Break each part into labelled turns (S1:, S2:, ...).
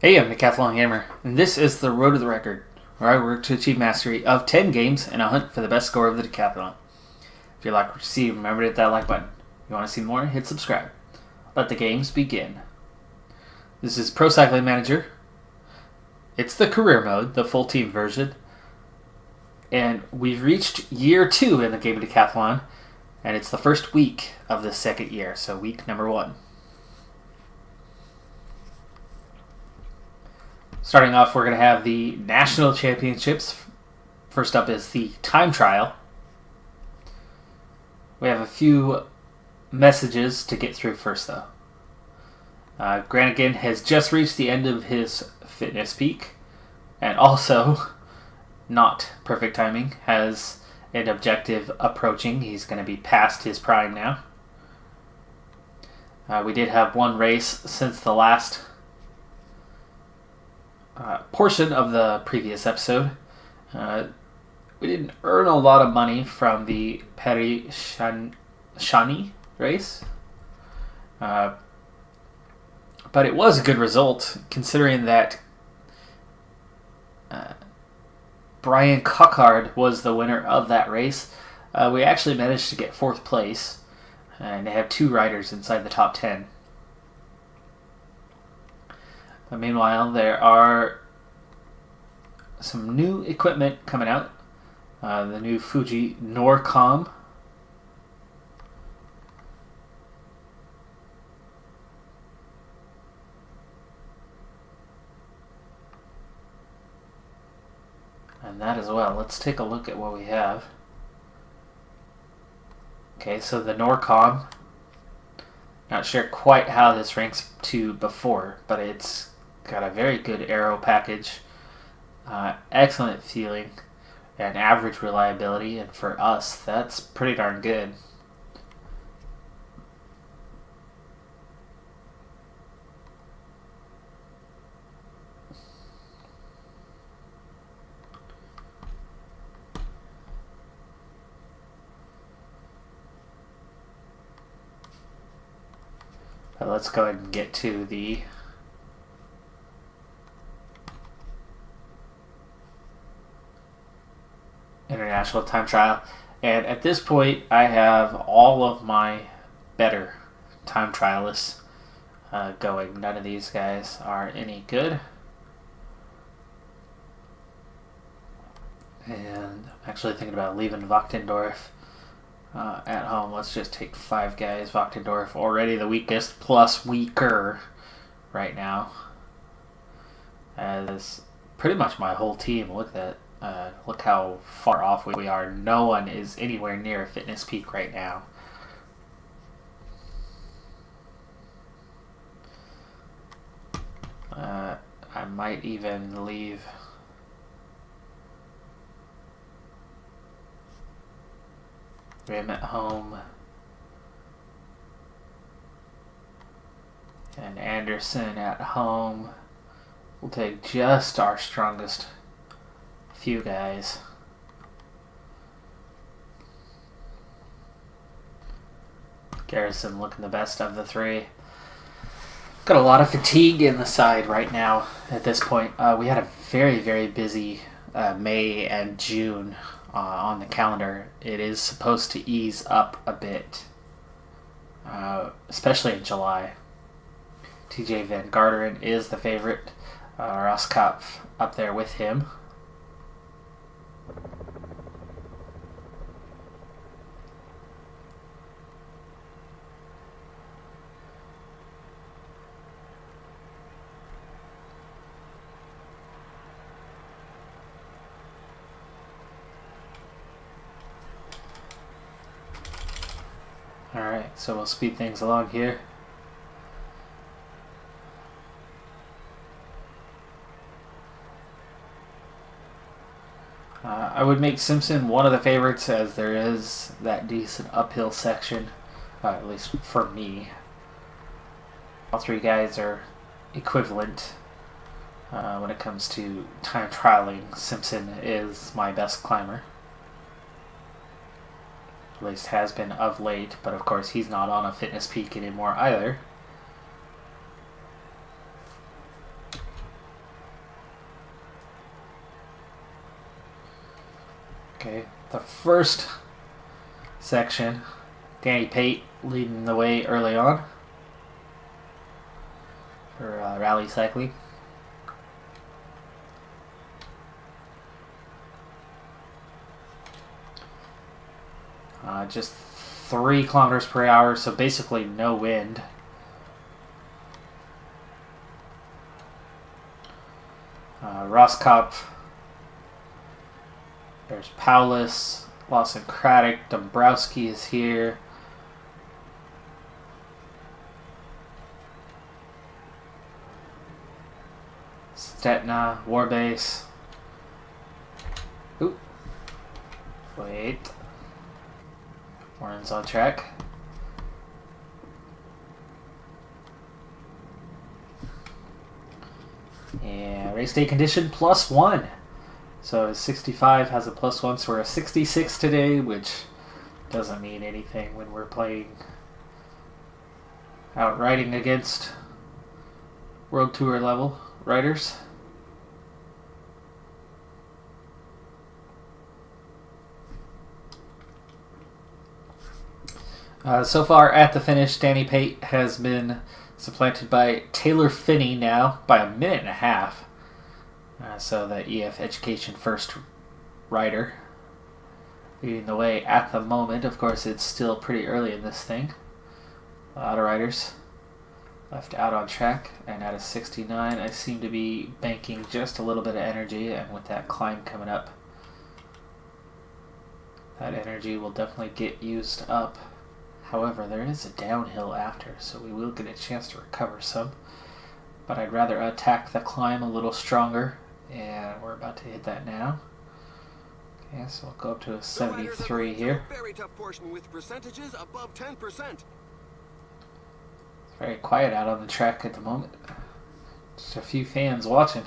S1: Hey, I'm Decathlon Gamer, and this is the Road to the Record, where I work to achieve mastery of 10 games in a hunt for the best score of the Decathlon. If you like what you see, remember to hit that like button. If you want to see more, hit subscribe. Let the games begin. This is Pro Cycling Manager. It's the career mode, the full team version. And we've reached year 2 in the game of Decathlon, and it's the first week of the second year, so week number 1. Starting off, we're going to have the National Championships. First up is the time trial. We have a few messages to get through first, though. Granigan has just reached the end of his fitness peak, and also, not perfect timing, has an objective approaching. He's going to be past his prime now. We did have one race since the last portion of the previous episode. We didn't earn a lot of money from the Shani race, but it was a good result considering that Brian Cockard was the winner of that race. We actually managed to get 4th place, and they have 2 riders inside the top 10. But meanwhile, there are some new equipment coming out. The new Fuji Norcom. And that as well. Let's take a look at what we have. Okay, so the Norcom. Not sure quite how this ranks to before, but it's got a very good aero package, excellent feeling, and average reliability, and for us, that's pretty darn good. But let's go ahead and get to the International Time Trial. And at this point, I have all of my better time trialists going. None of these guys are any good. And I'm actually thinking about leaving Wachtendorf at home. Let's just take 5 guys. Wachtendorf already the weakest, plus weaker right now. As pretty much my whole team. Look at that. Look how far off we are. No one is anywhere near a fitness peak right now. I might even leave Rim at home and Anderson at home. We'll take just our strongest few guys. Garrison looking the best of the 3. Got a lot of fatigue in the side right now at this point. We had a very, very busy May and June on the calendar. It is supposed to ease up a bit, especially in July. TJ Van Garderen is the favorite. Roskopf up there with him. Alright, so we'll speed things along here. I would make Simpson one of the favorites, as there is that decent uphill section, at least for me. All 3 guys are equivalent when it comes to time trialing. Simpson is my best climber. At least has been of late, but of course he's not on a fitness peak anymore either. Okay, the first section, Danny Pate leading the way early on for rally cycling. Just 3 kilometers per hour, so basically no wind. Roskopf. There's Paulus, Lawson Craddock, Dombrowski is here. Stetna, Warbase. Oop. Wait. Warren's on track. And race day condition +1. So 65 has a +1, so we're a 66 today, which doesn't mean anything when we're playing out riding against World Tour level riders. So far at the finish, Danny Pate has been supplanted by Taylor Finney now by 1.5 minutes. So the EF Education First rider leading the way at the moment. Of course, it's still pretty early in this thing. A lot of riders left out on track, and at a 69, I seem to be banking just a little bit of energy, and with that climb coming up, that energy will definitely get used up. However, there is a downhill after, so we will get a chance to recover some. But I'd rather attack the climb a little stronger, and we're about to hit that now. Okay, so we'll go up to a 73 here.
S2: Very tough portion with percentages above 10%.
S1: It's very quiet out on the track at the moment. Just a few fans watching.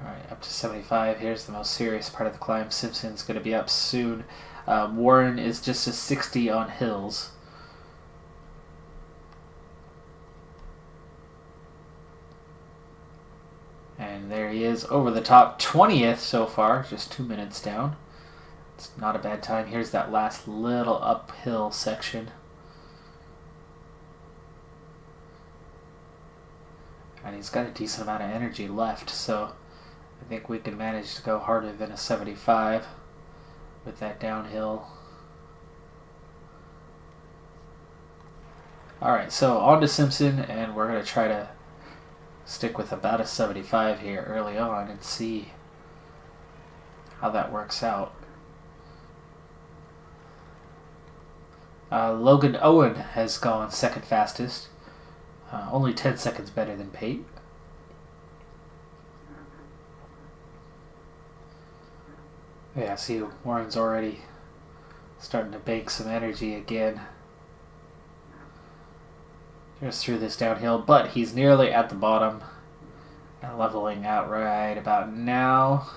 S1: Alright, up to 75. Here's the most serious part of the climb. Simpson's going to be up soon. Warren is just a 60 on hills. And there he is over the top. 20th so far, just 2 minutes down. It's not a bad time. Here's that last little uphill section. And he's got a decent amount of energy left, so I think we can manage to go harder than a 75 with that downhill. Alright, so on to Simpson, and we're going to try to stick with about a 75 here early on and see how that works out. Logan Owen has gone second fastest. Only 10 seconds better than Pate. Yeah, see, Warren's already starting to bank some energy again. Just through this downhill, but he's nearly at the bottom and leveling out right about now.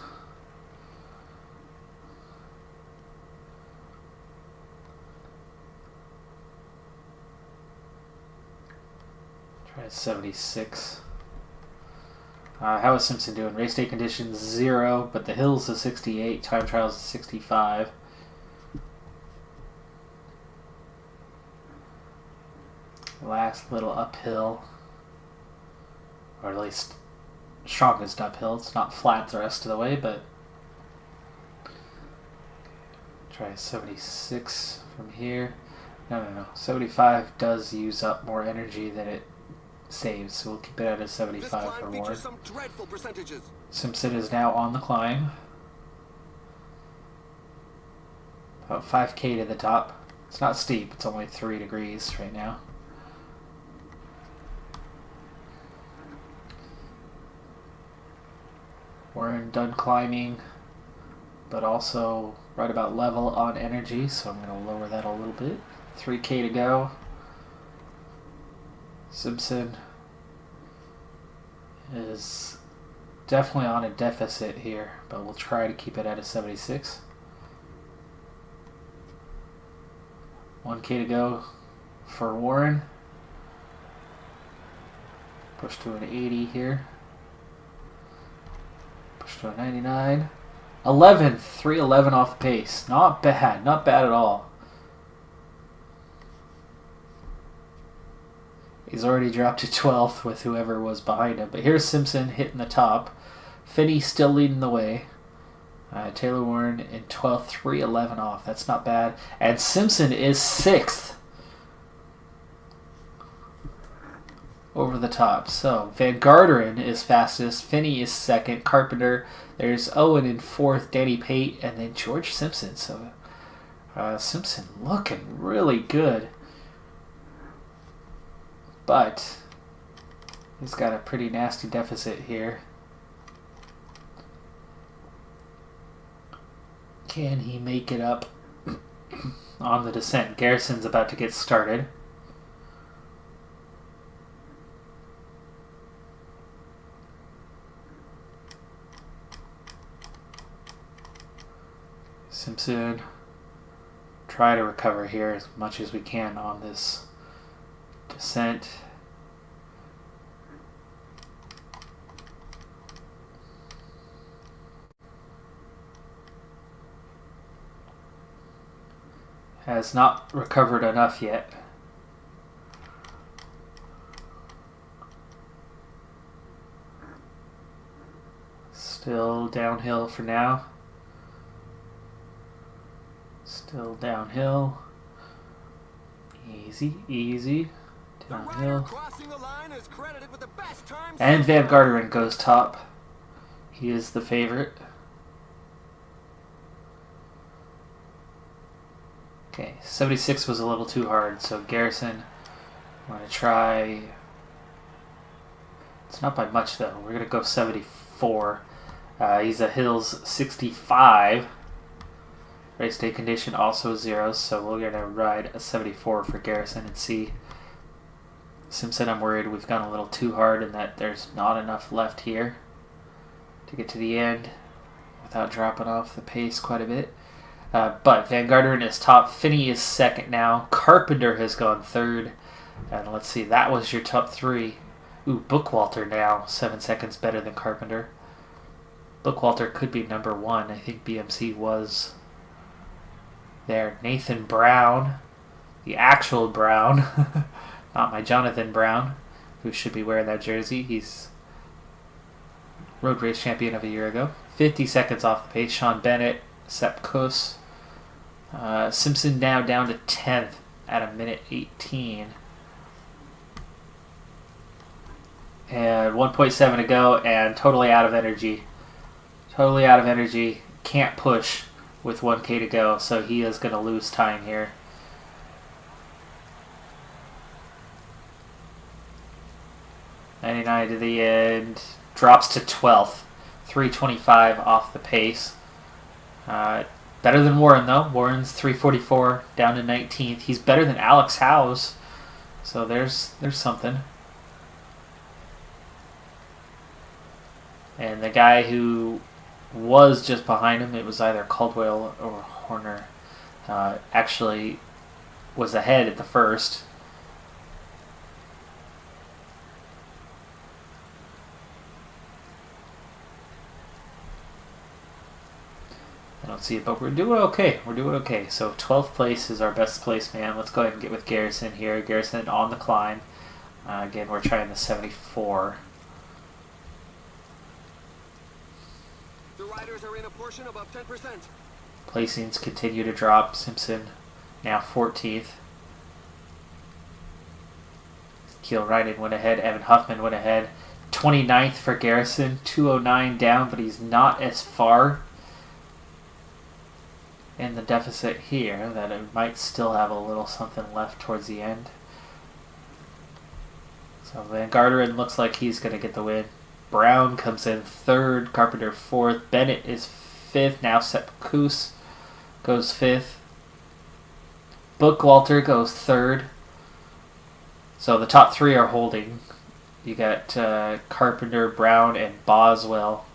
S1: Try 76. How is Simpson doing? Race day conditions 0, but the hills is 68, time trials is 65. Last little uphill, or at least strongest uphill. It's not flat the rest of the way, but try 76 from here. No. 75 does use up more energy than it saves, so we'll keep it at a 75 for Warren. Simpson is now on the climb. About 5k to the top. It's not steep, it's only 3 degrees right now. Warren done climbing, but also right about level on energy, so I'm going to lower that a little bit. 3k to go. Simpson is definitely on a deficit here, but we'll try to keep it at a 76. 1k to go for Warren. Push to an 80 here. Push to a 99. 11, 311 off the pace. Not bad, not bad at all. He's already dropped to 12th with whoever was behind him. But here's Simpson hitting the top. Finney still leading the way. Taylor Warren in 12th, 311 off. That's not bad. And Simpson is 6th. Over the top. So Van Garderen is fastest. Finney is 2nd. Carpenter. There's Owen in 4th. Danny Pate. And then George Simpson. So Simpson looking really good. But he's got a pretty nasty deficit here. Can he make it up on the descent? Garrison's about to get started. Simpson, try to recover here as much as we can on this descent. Has not recovered enough yet. Still downhill for now. Still downhill. Easy, easy. Downhill. And Van Garderen goes top. He is the favorite. Okay, 76 was a little too hard, so Garrison, I'm going to try. It's not by much though. We're going to go 74. He's a Hills 65. Race day condition also 0, so we're going to ride a 74 for Garrison and see. Simpson, I'm worried we've gone a little too hard and that there's not enough left here to get to the end without dropping off the pace quite a bit. But Van Garderen is top. Finney is 2nd now. Carpenter has gone 3rd. And let's see, that was your top 3. Ooh, Bookwalter now 7 seconds better than Carpenter. Bookwalter could be number 1. I think BMC was there. Nathan Brown, the actual Brown, not my Jonathan Brown, who should be wearing that jersey. He's road race champion of a year ago. 50 seconds off the pace. Sean Bennett, Sepp Kuss. Simpson now down to 10th at a minute 18. And 1.7 to go and totally out of energy. Totally out of energy. Can't push with 1K to go, so he is going to lose time here. .99 to the end. Drops to 12th. 325 off the pace. Better than Warren, though. Warren's 344 down to 19th. He's better than Alex Howes. So there's something. And the guy who was just behind him, it was either Caldwell or Horner, actually was ahead at the first. I don't see it, but we're doing okay. We're doing okay. So 12th place is our best place, man. Let's go ahead and get with Garrison here. Garrison on the climb. Again, we're trying the 74.
S2: The riders are in a portion above 10%.
S1: Placings continue to drop. Simpson now 14th. Keel Ryden went ahead. Evan Huffman went ahead. 29th for Garrison. 209 down, but he's not as far in the deficit here that it might still have a little something left towards the end. So Van Garderen looks like he's going to get the win. Brown comes in 3rd, Carpenter 4th, Bennett is 5th, now Sepp Kuss goes 5th. Bookwalter goes 3rd. So the top 3 are holding. You got Carpenter, Brown, and Boswell.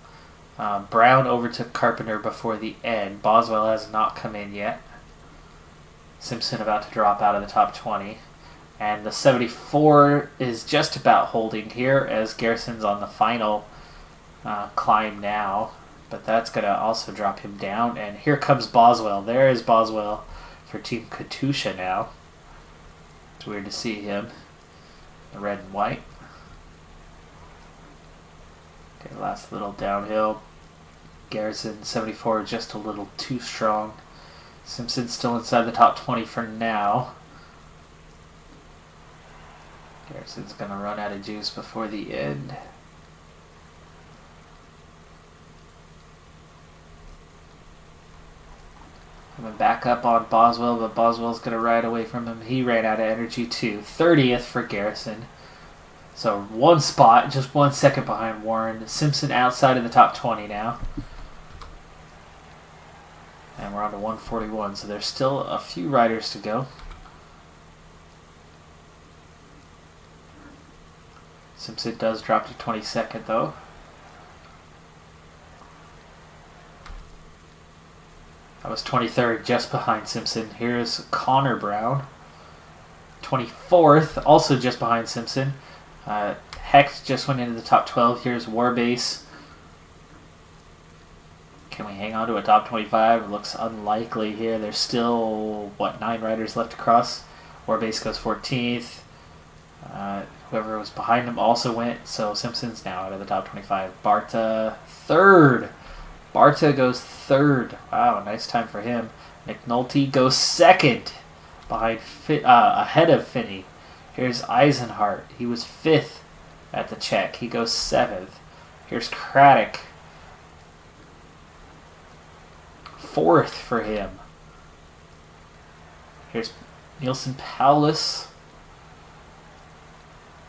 S1: Brown overtook Carpenter before the end. Boswell has not come in yet. Simpson about to drop out of the top 20. And the 74 is just about holding here as Garrison's on the final climb now. But that's going to also drop him down. And here comes Boswell. There is Boswell for Team Katusha now. It's weird to see him. The red and white. Okay, last little downhill. Garrison, 74, just a little too strong. Simpson still inside the top 20 for now. Garrison's going to run out of juice before the end. Coming back up on Boswell, but Boswell's going to ride away from him. He ran out of energy too. 30th for Garrison. So one spot, just 1 second behind Warren. Simpson outside of the top 20 now. And we're on to 141, so there's still a few riders to go. Simpson does drop to 22nd though. That was 23rd, just behind Simpson. Here's Connor Brown. 24th, also just behind Simpson. Hex just went into the top 12. Here's Warbase. Can we hang on to a top 25? It looks unlikely here. There's still, 9 riders left to cross. Warbase goes 14th. Whoever was behind him also went, so Simpson's now out of the top 25. Barta, 3rd. Barta goes 3rd. Wow, nice time for him. McNulty goes 2nd, ahead of Finney. Here's Eisenhart. He was 5th at the check. He goes 7th. Here's Craddock. 4th for him. Here's Nielsen Paulus.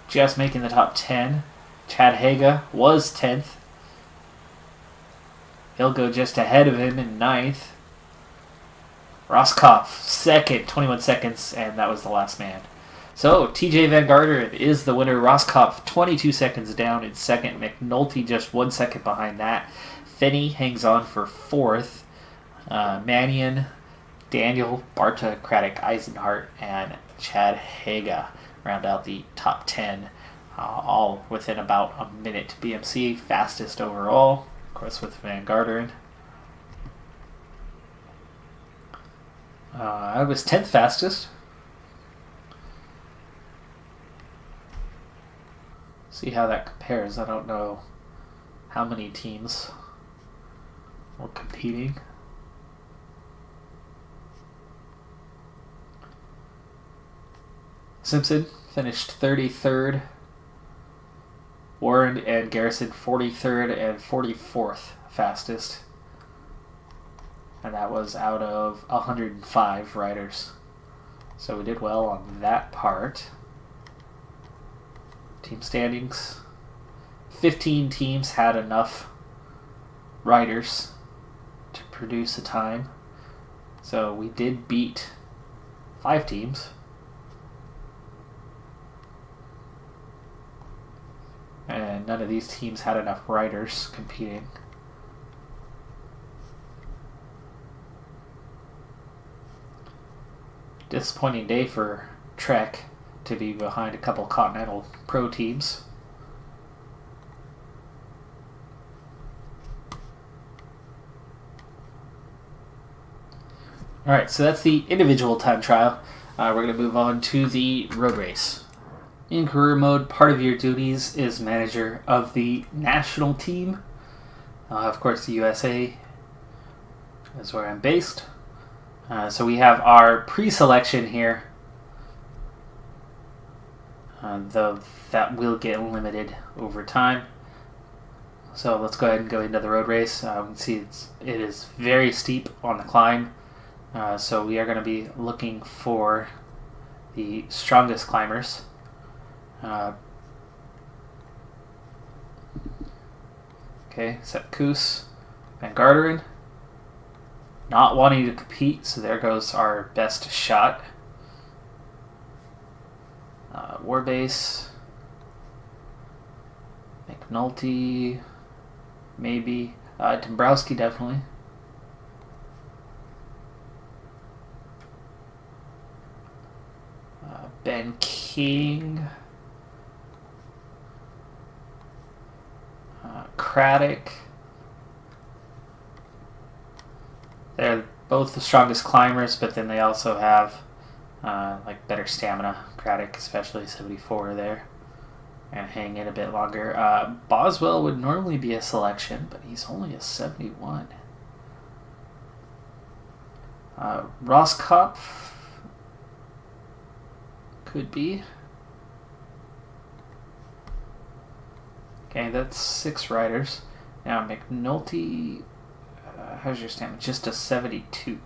S1: Just making the top 10. Chad Haga was 10th. He'll go just ahead of him in 9th. Roscoff, 2nd, 21 seconds, and that was the last man. So, TJ Van Garderen is the winner. Roscoff, 22 seconds down in 2nd. McNulty just 1 second behind that. Finney hangs on for 4th. Mannion, Daniel, Barta, Craddock, Eisenhart, and Chad Haga round out the top 10. All within about a minute. BMC, fastest overall. Of course, with Van Garderen. I was 10th fastest. See how that compares. I don't know how many teams were competing. Simpson finished 33rd. Warren and Garrison 43rd and 44th fastest. And that was out of 105 riders. So we did well on that part. Team standings. 15 teams had enough riders to produce a time. So we did beat 5 teams. And none of these teams had enough riders competing. Disappointing day for Trek to be behind a couple Continental Pro teams. Alright, so that's the individual time trial. We're going to move on to the road race. In career mode, part of your duties is manager of the national team. Of course, the USA is where I'm based. So we have our pre-selection here, though that will get limited over time. So let's go ahead and go into the road race. You can see it is very steep on the climb. So we are going to be looking for the strongest climbers. Okay, Sepp Kuss, Van Garderen, not wanting to compete, so there goes our best shot. Warbase, McNulty, maybe, Dombrowski definitely. Ben King. Craddock. They're both the strongest climbers, but then they also have like better stamina. Craddock especially 74 there. And hang in a bit longer. Boswell would normally be a selection, but he's only a 71. Roskopf could be. Okay, that's 6 riders. Now McNulty, how's your stamina? Just a 72.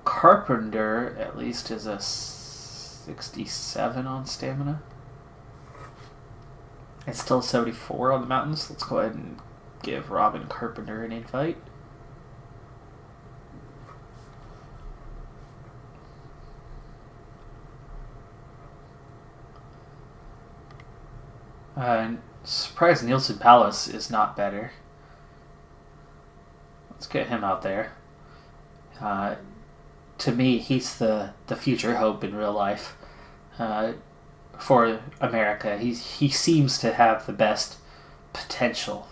S1: Carpenter at least is a 67 on stamina. It's still 74 on the mountains. Let's go ahead and give Robin Carpenter an invite. Surprised Nielsen Palace is not better. Let's get him out there. To me, he's the future hope in real life. For America, he seems to have the best potential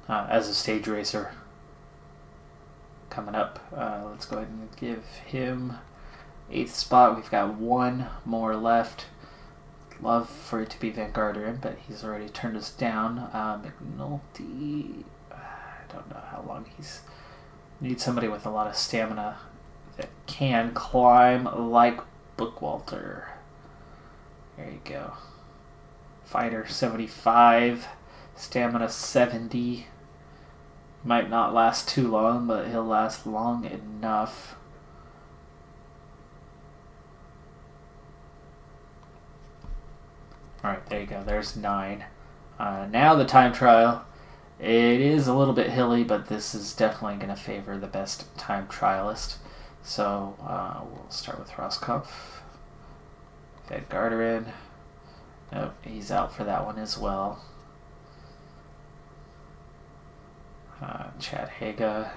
S1: as a stage racer coming up. Let's go ahead and give him 8th spot. We've got 1 more left. Love for it to be Van Garderen, but he's already turned us down. McNulty, I don't know how long he's... Need somebody with a lot of stamina that can climb like Bookwalter. There you go. Fighter 75, stamina 70. Might not last too long, but he'll last long enough. Alright, there you go. There's 9. Now the time trial. It is a little bit hilly, but this is definitely going to favor the best time trialist. So we'll start with Roskopf. Van Garderen. Nope, he's out for that one as well. Chad Haga.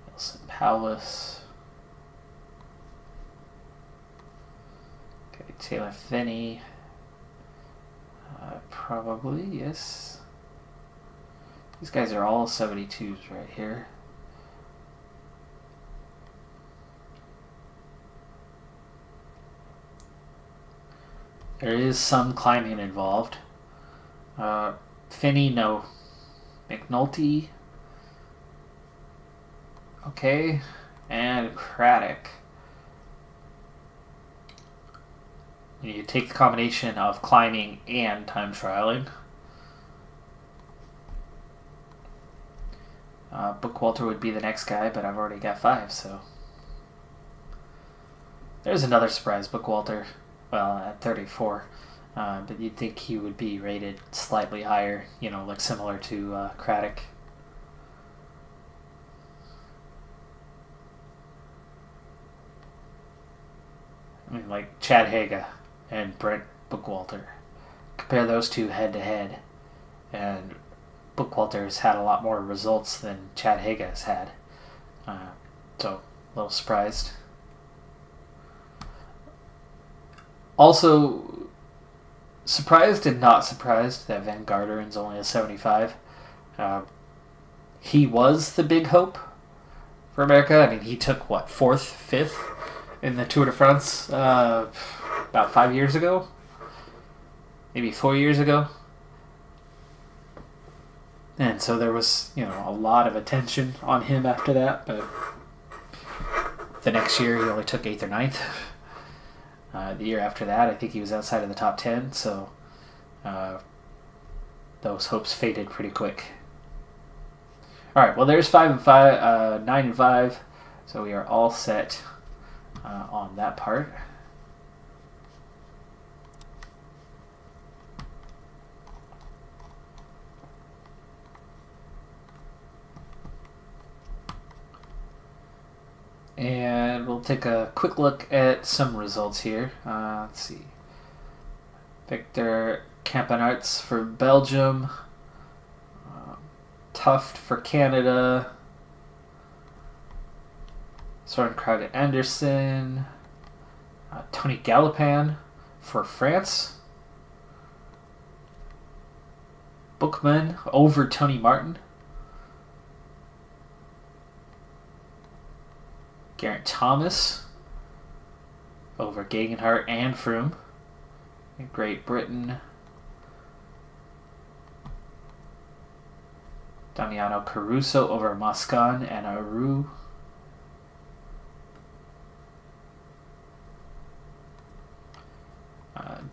S1: Wilson Powless. Okay, Taylor Finney. Probably, yes. These guys are all 72s right here. There is some climbing involved. Finney, no. McNulty. Okay. And Craddock. You take the combination of climbing and time trialing. Bookwalter would be the next guy, but I've already got 5, so... There's another surprise, Bookwalter. Well, at 34. But you'd think he would be rated slightly higher, you know, like similar to Craddock. I mean, like Chad Haga and Brent Bookwalter. Compare those two head to head, and Bookwalter has had a lot more results than Chad Haga has had. So, a little surprised. Also, surprised and not surprised that Van Garderen's only a 75. He was the big hope for America. I mean, he took, 4th, 5th in the Tour de France about 5 years ago? Maybe 4 years ago? And so there was, a lot of attention on him after that, but the next year he only took 8th or 9th. The year after that, I think he was outside of the top 10, so those hopes faded pretty quick. Alright, well there's 5 and 5, 9 and 5, so we are all set on that part. And we'll take a quick look at some results here. Let's see. Victor Campenarts for Belgium. Tuft for Canada. Soren Krag Anderson. Tony Gallipan for France. Bookman over Tony Martin. Geraint Thomas over Gegenhardt and Froome. In Great Britain. Damiano Caruso over Moscon and Aru.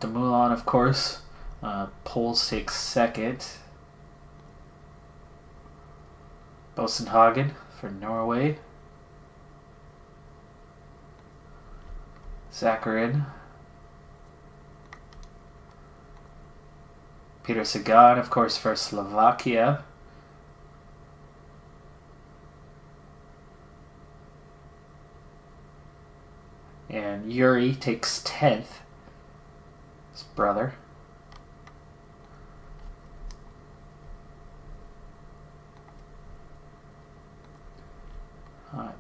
S1: Dumoulin, of course. Poles takes second. Bosenhagen for Norway. Zakarin. Peter Sagan, of course, for Slovakia. And Yuri takes 10th. His brother.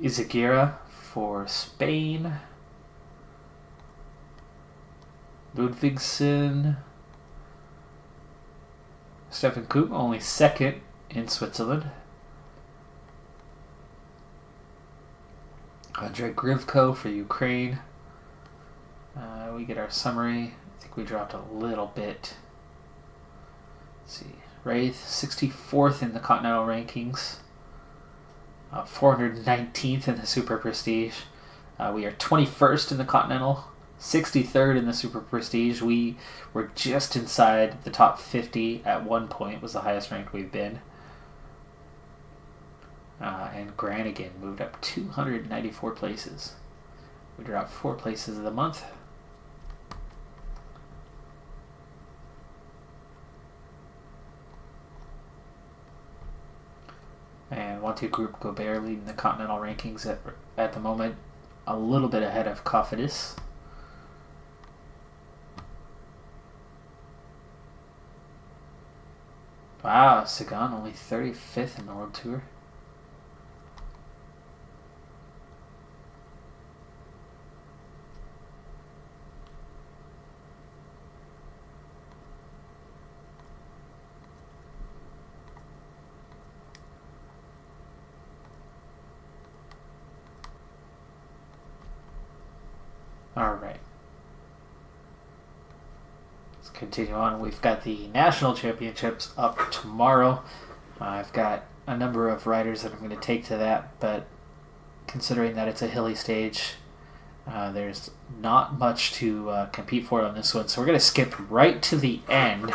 S1: Izaguirre for Spain. Ludvigsen. Stefan Koop, only second in Switzerland. Andrei Grivko for Ukraine. We get our summary. I think we dropped a little bit. Let's see. Wraith, 64th in the Continental rankings. 419th in the Super Prestige. We are 21st in the Continental. 63rd in the Super Prestige. We were just inside the top 50 at one point. Was the highest ranked we've been. And Granigan moved up 294 places. We dropped 4 places of the month. And Wanty Group Gobert leading the Continental rankings at the moment, a little bit ahead of Cofidis. Wow, Sagan only 35th in the World Tour. All right. Let's continue on. We've got the National Championships up tomorrow. I've got a number of riders that I'm going to take to that, but considering that it's a hilly stage, there's not much to compete for on this one. So we're going to skip right to the end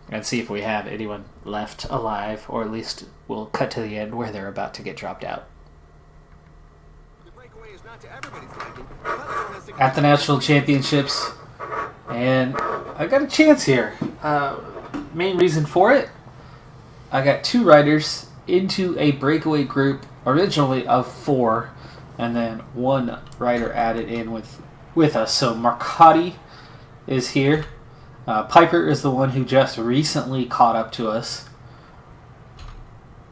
S1: and see if we have anyone left alive, or at least we'll cut to the end where they're about to get dropped out. At the National Championships, and I got a chance here. Main reason for it, I got 2 riders into a breakaway group originally of 4, and then 1 rider added in with us. So Marcotti is here. Piper is the one who just recently caught up to us,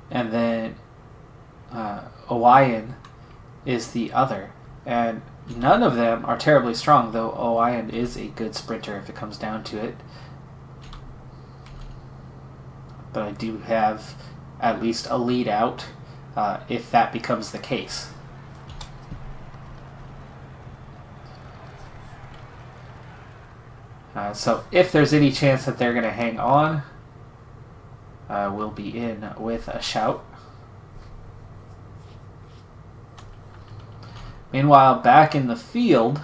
S1: and then Owayan is the other. And none of them are terribly strong, though Owayan is a good sprinter if it comes down to it. But I do have at least a lead out if that becomes the case. So if there's any chance that they're going to hang on, we'll be in with a shout. Meanwhile, back in the field,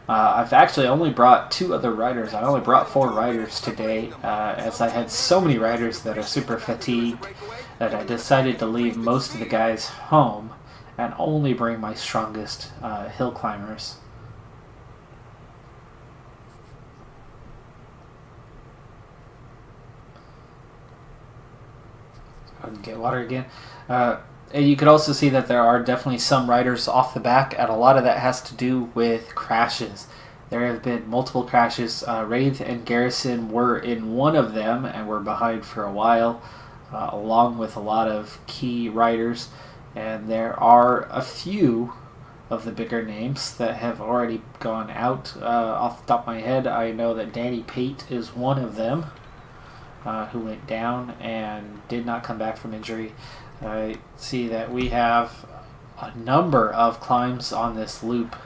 S1: I've actually only brought 2 other riders. I only brought 4 riders today, as I had so many riders that are super fatigued that I decided to leave most of the guys home and only bring my strongest hill climbers. I can get water again. And you could also see that there are definitely some riders off the back, and a lot of that has to do with crashes. There have been multiple crashes. Wraith and Garrison were in one of them and were behind for a while, along with a lot of key riders. And there are a few of the bigger names that have already gone out. Off the top of my head, I know that Danny Pate is one of them who went down and did not come back from injury. I see that we have a number of climbs on this loop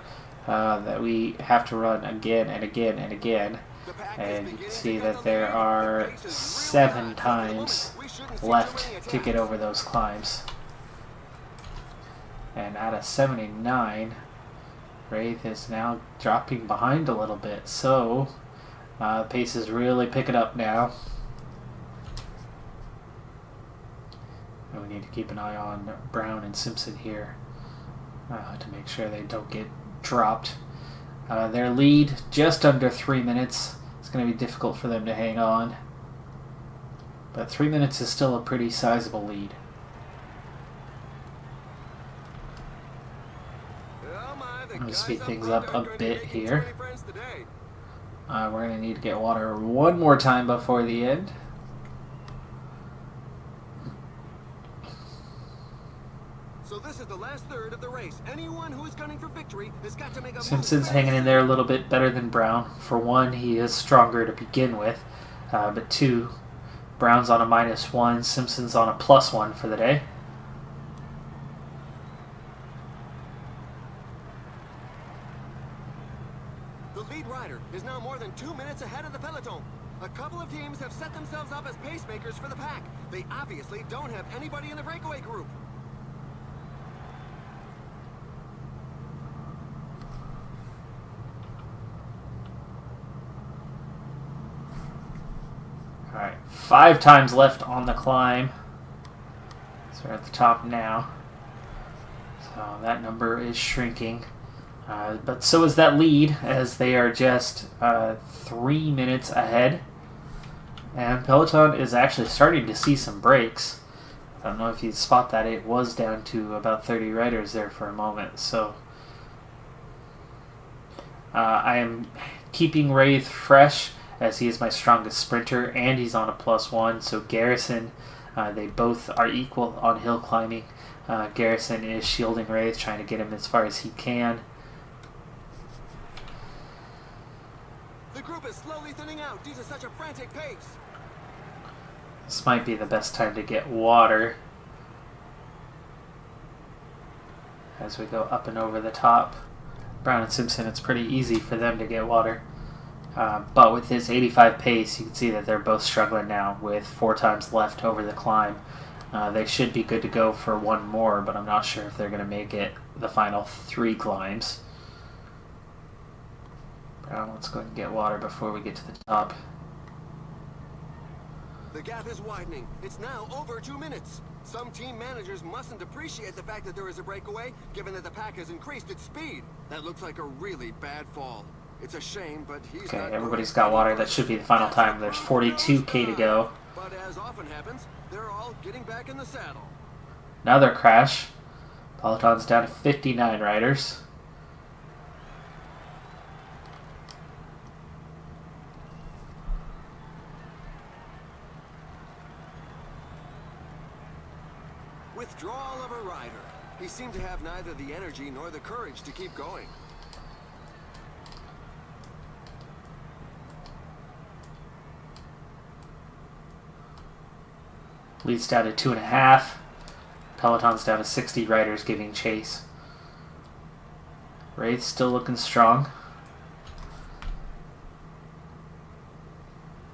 S1: that we have to run again and again and again. And you can see that there are 7 times left to get over those climbs. And out of 79, Wraith is now dropping behind a little bit. So, pace is really picking up now. And we need to keep an eye on Brown and Simpson here to make sure they don't get dropped. Their lead, just under 3 minutes. It's going to be difficult for them to hang on. But 3 minutes is still a pretty sizable lead. I'm going to speed things up a bit here. We're going to need to get water one more time before the end.
S2: So this is the last third of the race. Anyone who is gunning for victory has got to make a
S1: Simpson's hanging in there a little bit better than Brown. For one, he is stronger to begin with. But two, Brown's on a -1, Simpson's on a +1 for the day.
S2: The lead rider is now more than 2 minutes ahead of the peloton. A couple of teams have set themselves up as pacemakers for the pack. They obviously don't have anybody in the breakaway group.
S1: Alright, 5 times left on the climb. So we're at the top now. So that number is shrinking. But so is that lead, as they are just 3 minutes ahead. And Peloton is actually starting to see some breaks. I don't know if you spot that. It was down to about 30 riders there for a moment. So I am keeping Wraith fresh, as he is my strongest sprinter, and he's on a +1. So Garrison, they both are equal on hill climbing. Garrison is shielding Wraith, trying to get him as far as he can.
S2: The group is slowly thinning out due to such a frantic pace.
S1: This might be the best time to get water as we go up and over the top. Brown and Simpson, it's pretty easy for them to get water. But with this 85 pace, you can see that they're both struggling now with 4 times left over the climb. They should be good to go for one more, but I'm not sure if they're going to make it the final 3 climbs. Brown, let's go ahead and get water before we get to the top.
S2: The gap is widening. It's now over 2 minutes. Some team managers mustn't appreciate the fact that there is a breakaway, given that the pack has increased its speed. That looks like a really bad fall. It's a shame, but he's
S1: Okay, everybody's got water. That should be the final time. There's 42k to go.
S2: But as often happens, they're all getting back in the saddle.
S1: Another crash. Peloton's down to 59 riders.
S2: Withdrawal of a rider. He seemed to have neither the energy nor the courage to keep going.
S1: Leads down to 2.5. Peloton's down to 60 riders giving chase. Wraith's still looking strong.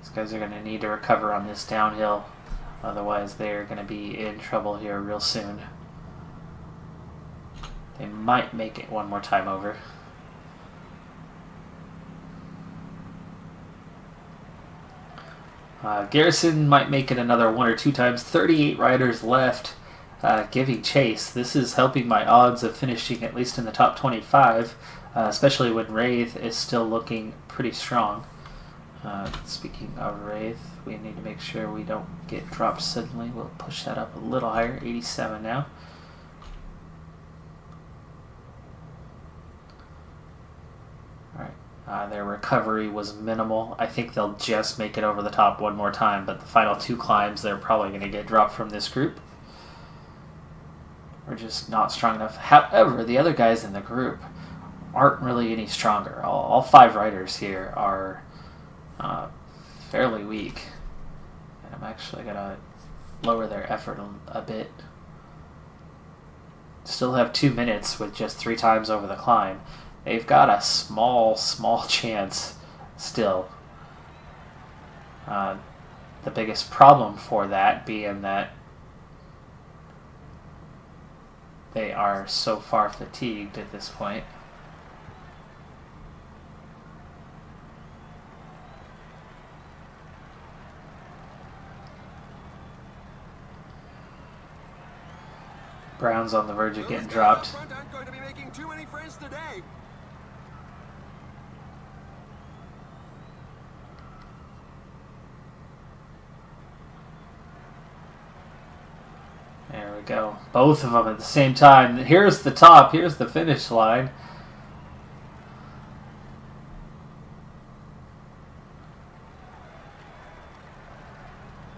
S1: These guys are going to need to recover on this downhill. Otherwise, they're going to be in trouble here real soon. They might make it one more time over. Garrison might make it another 1 or 2 times. 38 riders left giving chase. This is helping my odds of finishing at least in the top 25, especially when Wraith is still looking pretty strong. Speaking of Wraith, we need to make sure we don't get dropped suddenly. We'll push that up a little higher, 87 now. Alright, their recovery was minimal. I think they'll just make it over the top one more time, but the final 2 climbs, they're probably going to get dropped from this group. We're just not strong enough. However, the other guys in the group aren't really any stronger. All 5 riders here are fairly weak. And I'm actually going to lower their effort a bit. Still have 2 minutes with just 3 times over the climb. They've got a small chance still. The biggest problem for that being that they are so far fatigued at this point. Brown's on the verge of getting dropped.
S2: Aren't going to be making too many friends today.
S1: There we go. Both of them at the same time. Here's the top. Here's the finish line.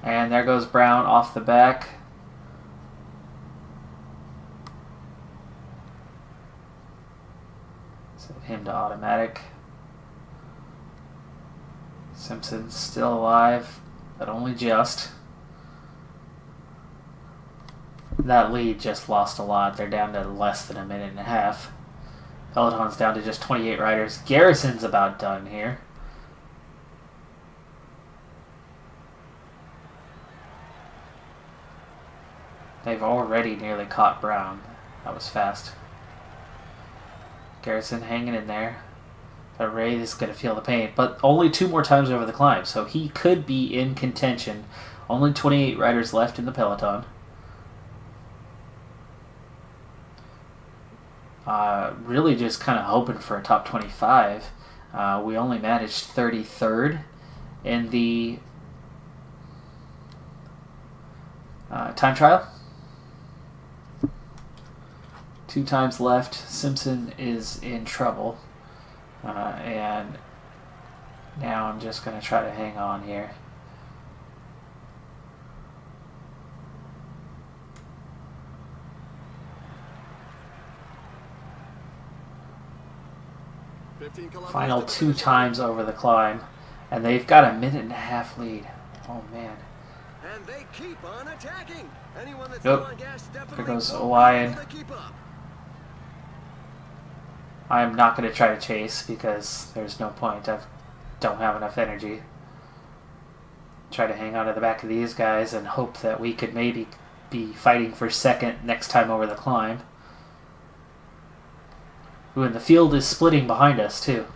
S1: And there goes Brown off the back. Set him to automatic. Simpson's still alive, but only just. That lead just lost a lot. They're down to less than a minute and a half. Peloton's down to just 28 riders. Garrison's about done here. They've already nearly caught Brown. That was fast. Garrison hanging in there. But Ray is going to feel the pain. But only 2 more times over the climb, so he could be in contention. Only 28 riders left in the peloton. Really just kind of hoping for a top 25. We only managed 33rd in the time trial. 2 times left. Simpson is in trouble. And now I'm just going to try to hang on here. Final 2 times over the climb. And they've got a minute and a half lead. Oh, man.
S2: And they keep on attacking. Anyone that's
S1: Yep.
S2: on gas definitely
S1: There goes
S2: won't
S1: Hawaiian.
S2: be able to keep up.
S1: I'm not going to try to chase because there's no point. I don't have enough energy. Try to hang on to the back of these guys and hope that we could maybe be fighting for second next time over the climb. Ooh, and the field is splitting behind us too.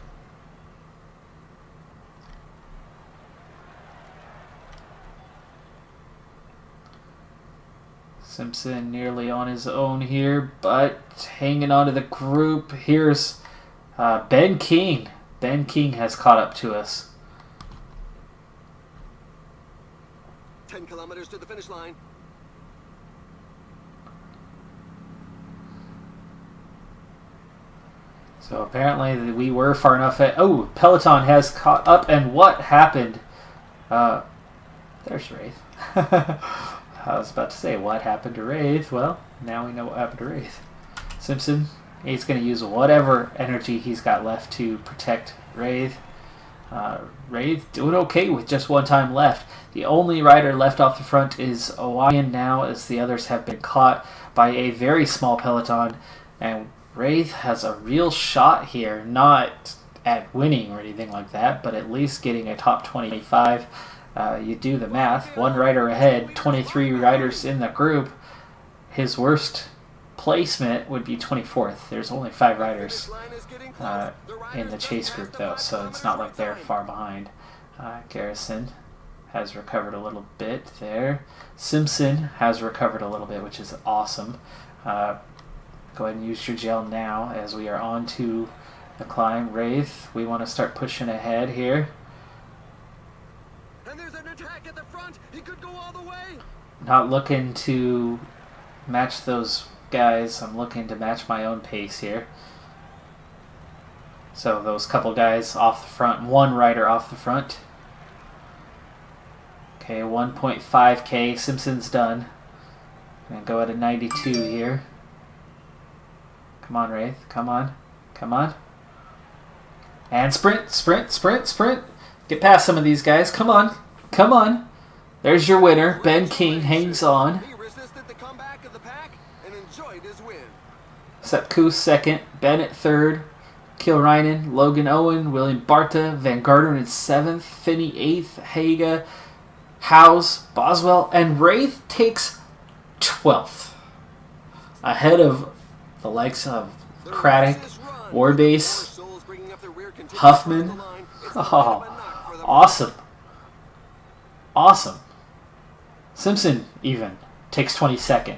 S1: Simpson nearly on his own here, but hanging on to the group. Here's Ben King. Ben King has caught up to us.
S2: 10 kilometers to the finish line.
S1: So apparently we were far enough. Oh, Peloton has caught up, and what happened? There's Wraith. I was about to say, what happened to Wraith? Well, now we know what happened to Wraith. Simpson, he's going to use whatever energy he's got left to protect Wraith. Wraith doing okay with just 1 time left. The only rider left off the front is Hawaiian now, as the others have been caught by a very small peloton. And Wraith has a real shot here, not at winning or anything like that, but at least getting a top 25. You do the math, 1 rider ahead, 23 riders in the group. His worst placement would be 24th. There's only 5 riders in the chase group though, so it's not like they're far behind. Garrison has recovered a little bit there. Simpson has recovered a little bit, which is awesome. Go ahead and use your gel now as we are on to the climb. Wraith, we want to start pushing ahead here.
S2: And there's an attack at the front. He could go all the way.
S1: Not looking to match those guys. I'm looking to match my own pace here. So those couple guys off the front, 1 rider off the front. Okay, 1.5k. Simpson's done. I'm going to go at a 92 here. Come on, Wraith. Come on. Come on. And sprint, sprint, sprint, sprint. Get past some of these guys. Come on. Come on. There's your winner. Ben King hangs on.
S2: He resisted the comeback of the pack and enjoyed his win.
S1: Sepkus second. Bennett third. Kilrainen, Logan Owen, William Barta, Van Garderen in 7th, Finney 8th, Haga, Howes, Boswell, and Wraith takes 12th. Ahead of the likes of Craddock, Warbase, Huffman. Oh, awesome. Awesome. Simpson even takes 22nd.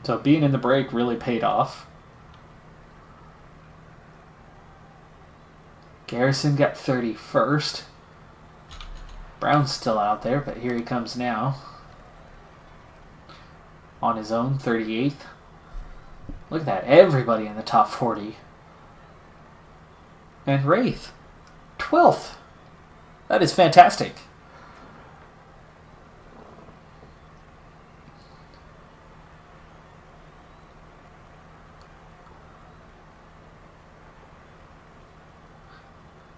S1: So being in the break really paid off. Garrison got 31st. Brown's still out there, but here he comes now. On his own, 38th. Look at that. Everybody in the top 40. And Wraith, 12th. That is fantastic.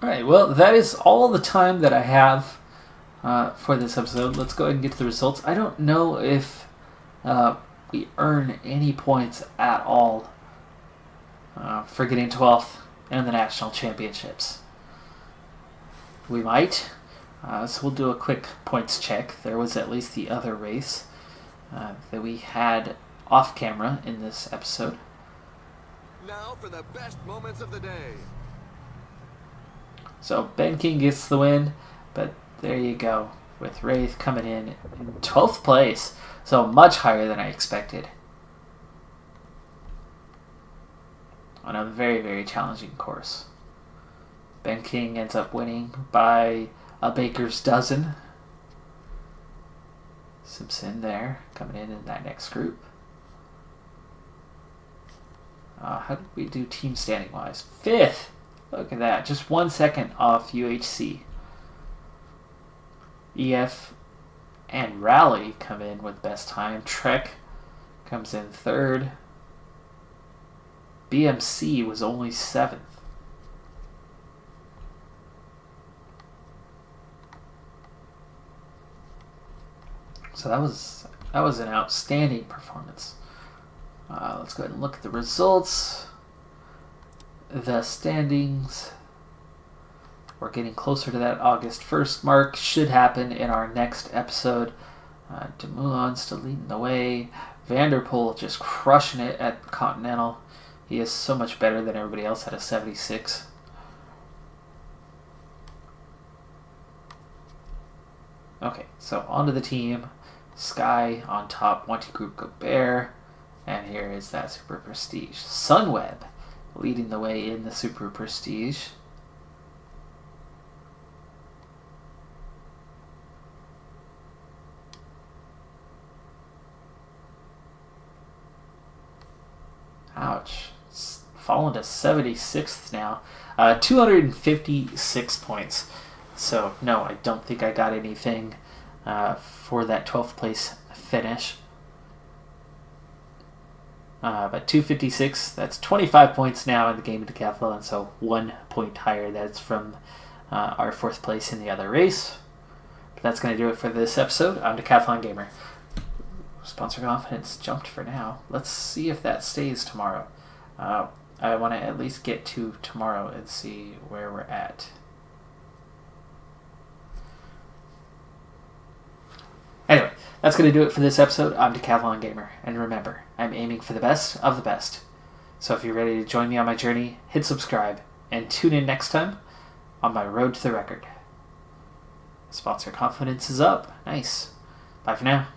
S1: Alright, well, that is all the time that I have for this episode. Let's go ahead and get to the results. I don't know if we earn any points at all for getting 12th in the National Championships. We might. So we'll do a quick points check. There was at least the other race that we had off camera in this episode.
S2: Now for the best moments of the day.
S1: So Ben King gets the win, but there you go, with Wraith coming in 12th place, so much higher than I expected. On a very, very challenging course. Ben King ends up winning by a baker's dozen. Simpson there, coming in that next group. How did we do team standing wise? 5th! Look at that, just 1 second off UHC. EF and Rally come in with best time. Trek comes in 3rd. BMC was only 7th. So that was an outstanding performance. Let's go ahead and look at the results. The standings. We're getting closer to that August 1st mark. Should happen in our next episode. Dumoulin still leading the way. Vanderpool just crushing it at Continental. He is so much better than everybody else at a 76. Okay, so onto the team. Sky on top, Wanty Group Gobert. And here is that Super Prestige. Sunweb leading the way in the Super Prestige. Ouch. It's fallen to 76th now. 256 points. So, no, I don't think I got anything for that 12th place finish. But 256, that's 25 points now in the game of Decathlon, so 1 point higher. That's from our 4th place in the other race. But that's going to do it for this episode. I'm Decathlon Gamer. Sponsor confidence jumped for now. Let's see if that stays tomorrow. I want to at least get to tomorrow and see where we're at. Anyway, that's going to do it for this episode. I'm Decathlon Gamer. And remember, I'm aiming for the best of the best. So if you're ready to join me on my journey, hit subscribe and tune in next time on my road to the record. Sponsor confidence is up. Nice. Bye for now.